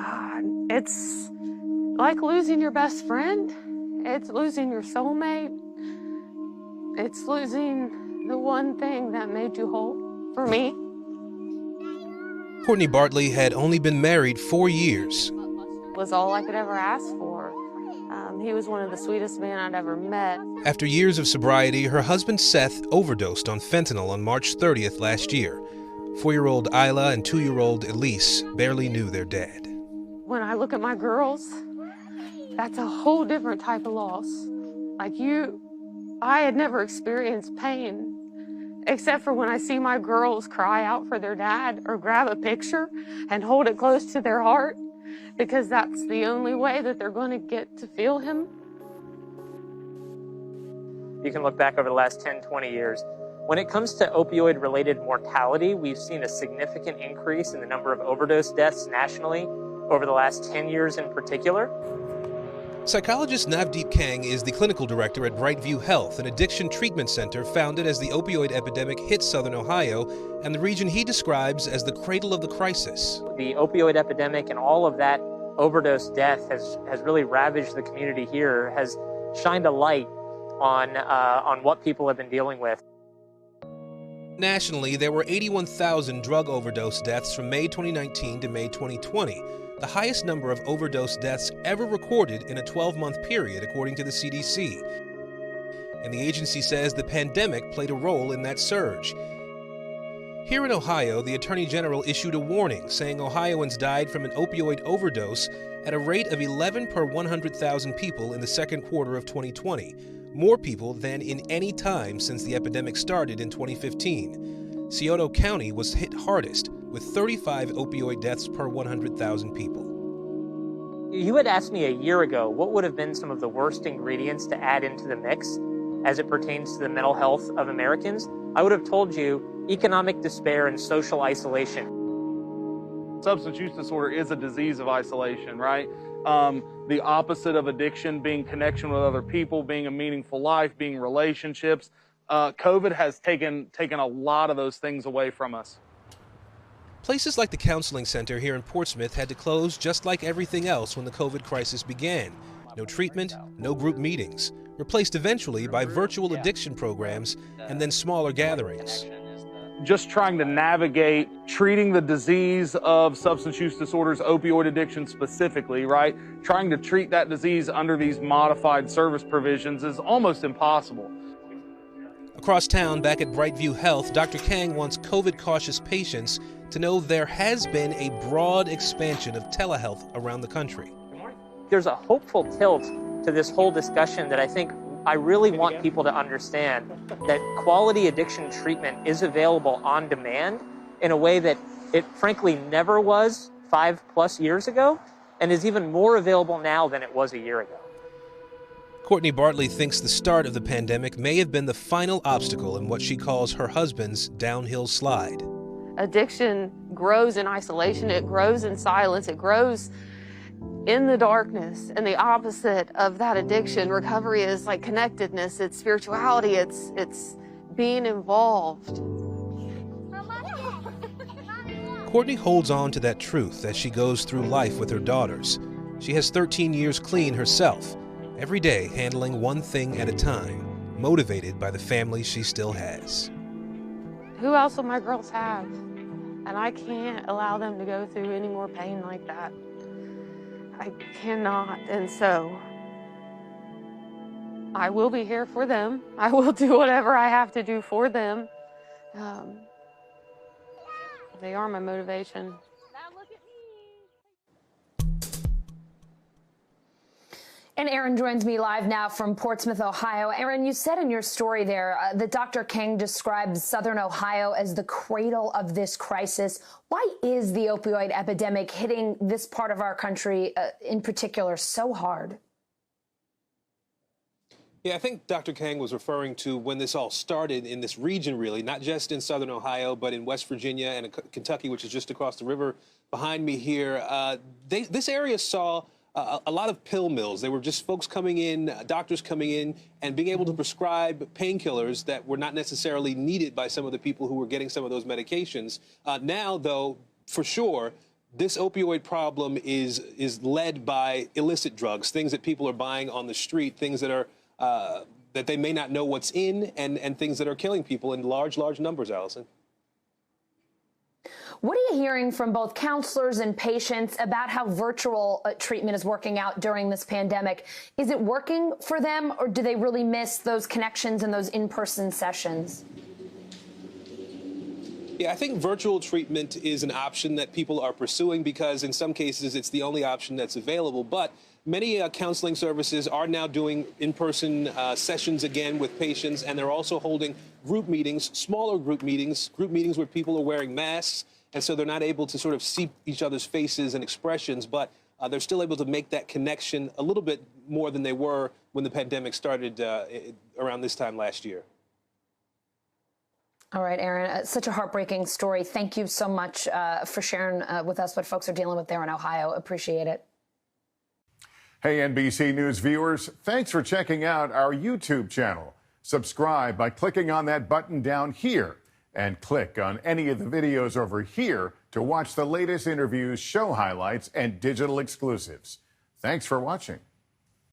God, it's like losing your best friend. It's losing your soulmate. It's losing the one thing that made you whole, for me. Courtney Bartley had only been married 4 years. Was all I could ever ask for. He was one of the sweetest men I'd ever met. After years of sobriety, her husband Seth overdosed on fentanyl on March 30th last year. 4-year-old Isla and 2-year-old Elise barely knew their dad. When I look at my girls, that's a whole different type of loss. I had never experienced pain, except for when I see my girls cry out for their dad or grab a picture and hold it close to their heart, because that's the only way that they're going to get to feel him. You can look back over the last 10, 20 years. When it comes to opioid-related mortality, we've seen a significant increase in the number of overdose deaths nationally over the last 10 years in particular. Psychologist Navdeep Kang is the clinical director at Brightview Health, an addiction treatment center founded as the opioid epidemic hit Southern Ohio and the region he describes as the cradle of the crisis. The opioid epidemic and all of that overdose death has really ravaged the community here, has shined a light on what people have been dealing with. Nationally, there were 81,000 drug overdose deaths from May 2019 to May 2020, the highest number of overdose deaths ever recorded in a 12-month period, according to the CDC. And the agency says the pandemic played a role in that surge. Here in Ohio, the Attorney General issued a warning saying Ohioans died from an opioid overdose at a rate of 11 per 100,000 people in the second quarter of 2020, more people than in any time since the epidemic started in 2015. Scioto County was hit hardest, with 35 opioid deaths per 100,000 people. You had asked me a year ago what would have been some of the worst ingredients to add into the mix as it pertains to the mental health of Americans. I would have told you economic despair and social isolation. Substance use disorder is a disease of isolation, right? The opposite of addiction being connection with other people, being a meaningful life, being relationships. COVID has taken a lot of those things away from us. Places like the counseling center here in Portsmouth had to close just like everything else when the COVID crisis began. No treatment, no group meetings, replaced eventually by virtual addiction programs and then smaller gatherings. Just trying to navigate treating the disease of substance use disorders, opioid addiction specifically, right? Trying to treat that disease under these modified service provisions is almost impossible. Across town, back at Brightview Health, Dr. Kang wants COVID-cautious patients to know there has been a broad expansion of telehealth around the country. There's a hopeful tilt to this whole discussion that I really want people to understand, that quality addiction treatment is available on demand in a way that it frankly never was 5+ years ago, and is even more available now than it was a year ago. Courtney Bartley thinks the start of the pandemic may have been the final obstacle in what she calls her husband's downhill slide. Addiction grows in isolation, it grows in silence, it grows in the darkness. And the opposite of that addiction, recovery, is like connectedness, it's spirituality, it's being involved. Courtney holds on to that truth as she goes through life with her daughters. She has 13 years clean herself, every day handling one thing at a time, motivated by the family she still has. Who else will my girls have? And I can't allow them to go through any more pain like that. I cannot. And so I will be here for them. I will do whatever I have to do for them. They are my motivation. And Aaron joins me live now from Portsmouth, Ohio. Aaron, you said in your story there that Dr. King describes Southern Ohio as the cradle of this crisis. Why is the opioid epidemic hitting this part of our country in particular so hard? Yeah, I think Dr. Kang was referring to when this all started in this region, really, not just in Southern Ohio, but in West Virginia and Kentucky, which is just across the river behind me here. This area saw a lot of pill mills. They were just folks coming in, doctors coming in, and being able to prescribe painkillers that were not necessarily needed by some of the people who were getting some of those medications. Now, though, for sure, this opioid problem is led by illicit drugs, things that people are buying on the street, things that are that they may not know what's in, and things that are killing people in large numbers, Allison. What are you hearing from both counselors and patients about how virtual treatment is working out during this pandemic? Is it working for them, or do they really miss those connections and those in-person sessions? Yeah, I think virtual treatment is an option that people are pursuing because in some cases it's the only option that's available. But many counseling services are now doing in-person sessions again with patients, and they're also holding group meetings, smaller group meetings where people are wearing masks, and so they're not able to sort of see each other's faces and expressions, but they're still able to make that connection a little bit more than they were when the pandemic started around this time last year. All right, Aaron, such a heartbreaking story. Thank you so much for sharing with us what folks are dealing with there in Ohio. Appreciate it. Hey, NBC News viewers, thanks for checking out our YouTube channel. Subscribe by clicking on that button down here and click on any of the videos over here to watch the latest interviews, show highlights, and digital exclusives. Thanks for watching.